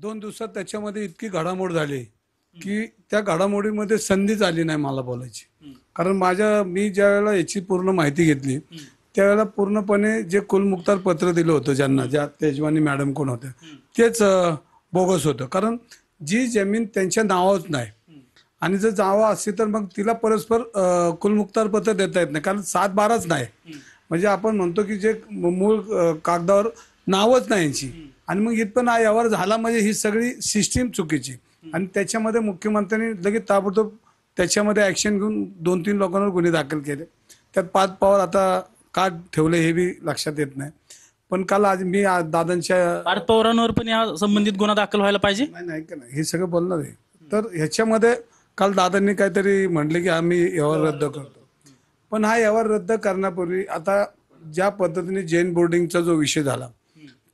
2 दिवसात त्याच्यामध्ये इतकी घडामोड झाली की त्या घडामोडीमध्ये संधीच आली नाही मला बोलायची. कारण मी ज्या वेळेला याची पूर्ण माहिती घेतली त्यावेळेला पूर्णपणे जे कुलमुक्तार पत्र दिलं होतं ज्या तेजवानी मॅडम कोण होत्या तेच बोगस होतं. कारण जी जमीन त्यांच्या नावाच नाही आणि जर जावा असती तर मग तिला परस्पर कुलमुक्तार पत्र देता येत नाही, कारण 7/12च नाही. म्हणजे आपण म्हणतो की जे मूळ कागदावर नावच नाही यांची आणि मग इथं ना यावर झाला म्हणजे ही सगळी सिस्टीम चुकीची. आणि त्याच्यामध्ये मुख्यमंत्र्यांनी लगेच ताबडतोब त्याच्यामध्ये ऍक्शन घेऊन 2-3 लोकांवर गुन्हे दाखल केले. त्यात 5 पॉवर आता का ठेवले हे बी लक्षात येत नाही. पण काल मी दादांच्या पार्थ पवारांवर पण या संबंधित गुन्हा दाखल व्हायला पाहिजे. नाही का नाही हे सगळं बोलणार आहे. तर ह्याच्यामध्ये काल दादांनी काहीतरी म्हटले की आम्ही व्यवहार रद्द करतो. पण हा व्यवहार रद्द करण्यापूर्वी आता ज्या पद्धतीने जैन बोर्डिंगचा जो विषय झाला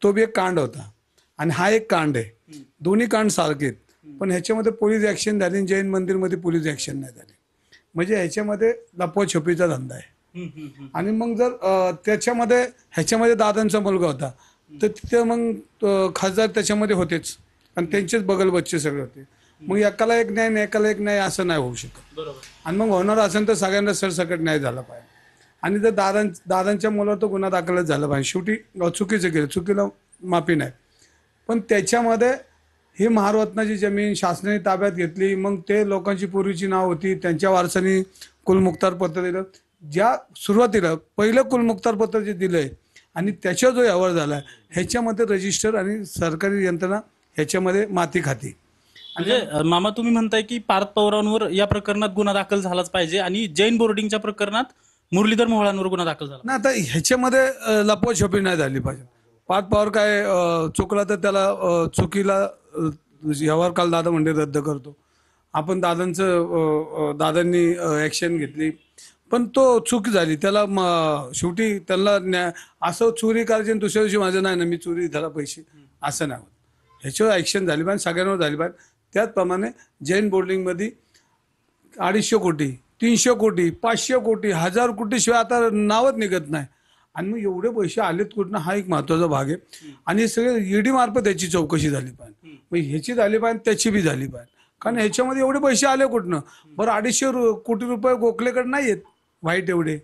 तो बी एक कांड होता आणि हा एक कांड आहे. दोन्ही कांड सारखे आहेत. पण ह्याच्यामध्ये पोलीस ऍक्शन झाली, जैन मंदिरमध्ये पोलीस ऍक्शन नाही झाली. म्हणजे ह्याच्यामध्ये लपवाछपीचा धंदा आहे. आणि मग जर ह्याच्यामध्ये दादांचा मुलगा होता तर तिथे मग खासदार त्याच्यामध्ये होतेच आणि त्यांचेच बगल बच्चे सगळे होते. मग एकाला एक न्याय एकाला एक न्याय असं नाही होऊ शकत. आणि मग होणार असेल तर सगळ्यांना सरसकट न्याय झाला पाहिजे. आणि जर दादांच्या मुलावर तो गुन्हा दाखलच झाला पाहिजे. शेवटी चुकीचं केलं, चुकीला माफी नाही. पण त्याच्यामध्ये ही महारत्नाची जमीन शासनाने ताब्यात घेतली, मग ते लोकांची पूर्वीची नाव होती त्यांच्या वारसांनी कुलमुक्तार पत्र दिलं. ज्या सुरुवातीला पहिलं कुलमुक्तार पत्र जे दिलंय आणि त्याचा जो व्यवहार झाला ह्याच्यामध्ये रजिस्टर आणि सरकारी यंत्रणा ह्याच्यामध्ये माती खाती. म्हणजे मामा तुम्ही म्हणताय की पार्थ पवारांवर या प्रकरणात गुन्हा दाखल झालाच पाहिजे आणि जैन बोर्डिंगच्या प्रकरणात मुरलीधर मोहोळांवर गुन्हा दाखल झाला ना. आता ह्याच्यामध्ये लपवाछपी नाही झाली पाहिजे. पार्थ पवार काय चुकला तर त्याला चुकीला व्यवहार काल दादा म्हणजे रद्द करतो. आपण दादांनी ऍक्शन घेतली पण तो चूक झाली. त्याला शेवटी त्याला असं चोरी करायची आणि दुसऱ्या दिवशी माझं नाही ना मी चोरी त्याला पैसे असं नाही होत. ह्याच्यावर ऍक्शन झाली पाहिजे, सगळ्यांवर झाली पाहिजे. त्याचप्रमाणे जैन बोर्डिंगमध्ये 250 कोटी 300 कोटी 500 कोटी 1000 कोटी शिवाय आता नावच निघत नाही. आणि मग एवढे पैसे आलेत कुठनं हा एक महत्वाचा भाग आहे. आणि हे सगळे ईडी मार्फत याची चौकशी झाली पाहिजे. मग ह्याची झाली पाहिजे त्याची बी झाली पाहिजे. कारण ह्याच्यामध्ये एवढे पैसे आले कुठनं. बरं 250 कोटी रुपये गोखलेकडे नाही आहेत वाईट एवढे.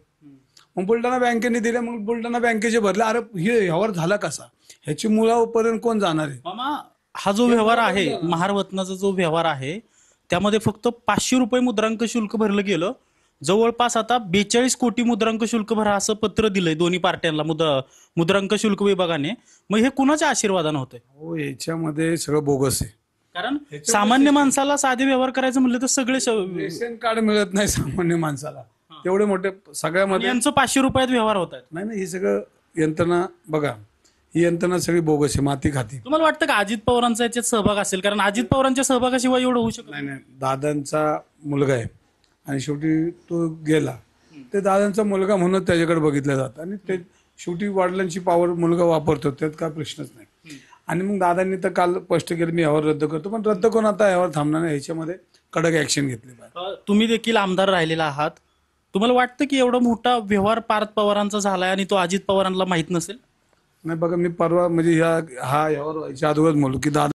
मग बुलढाणा बँकेने दिले, मग बुलढाणा बँकेचे भरले. अरे हे व्यवहार झाला कसा, ह्याची मुळापर्यंत कोण जाणार आहे. मामा हा जो व्यवहार आहे महारत्नाचा जो व्यवहार आहे त्यामध्ये फक्त 500 रुपये मुद्रांक शुल्क भरलं गेलं. जवळपास आता 42 कोटी मुद्रांक शुल्क भरा असं पत्र दिलंय दोन्ही पार्ट्यांना मुद्रांक शुल्क विभागाने. मग हे कुणाच्या आशीर्वादानं होतंय. हो याच्यामध्ये सगळं बोगस आहे. कारण सामान्य माणसाला साधे व्यवहार करायचं म्हणलं तर सगळे रेशन कार्ड मिळत नाही सामान्य माणसाला. तेवढे मोठे सगळ्यामध्ये यांचं 500 रुपयात व्यवहार होत आहेत. नाही हे सगळं यंत्रणा बघा, ही यंत्रणा सगळी बोगस आहे, माती खाती. तुम्हाला वाटतं का अजित पवारांचा याच्यात सहभाग असेल. कारण अजित पवारांच्या सहभागाशिवाय एवढं होऊ शकत नाही. दादांचा मुलगा आहे आणि शेवटी तो गेला ते दादांचा मुलगा म्हणून त्याच्याकडे बघितलं जातं आणि ते शेवटी वडिलांची पॉवर मुलगा वापरतो, त्यात काय प्रश्नच नाही. आणि मग दादांनी तर काल स्पष्ट केलं मी यावर रद्द करतो. पण रद्द करून आता यावर थांबणार नाही, ह्याच्यामध्ये कडक ऍक्शन घेतली पाहिजे. तुम्ही देखील आमदार राहिलेला आहात. तुम्हाला वाटतं की एवढा मोठा व्यवहार पार्थ पवारांचा झालाय आणि तो अजित पवारांना माहित नसेल. नाही बघा, मी परवा म्हणजे हा यावर व्हायच्या अगोदर म्हणलो की दादा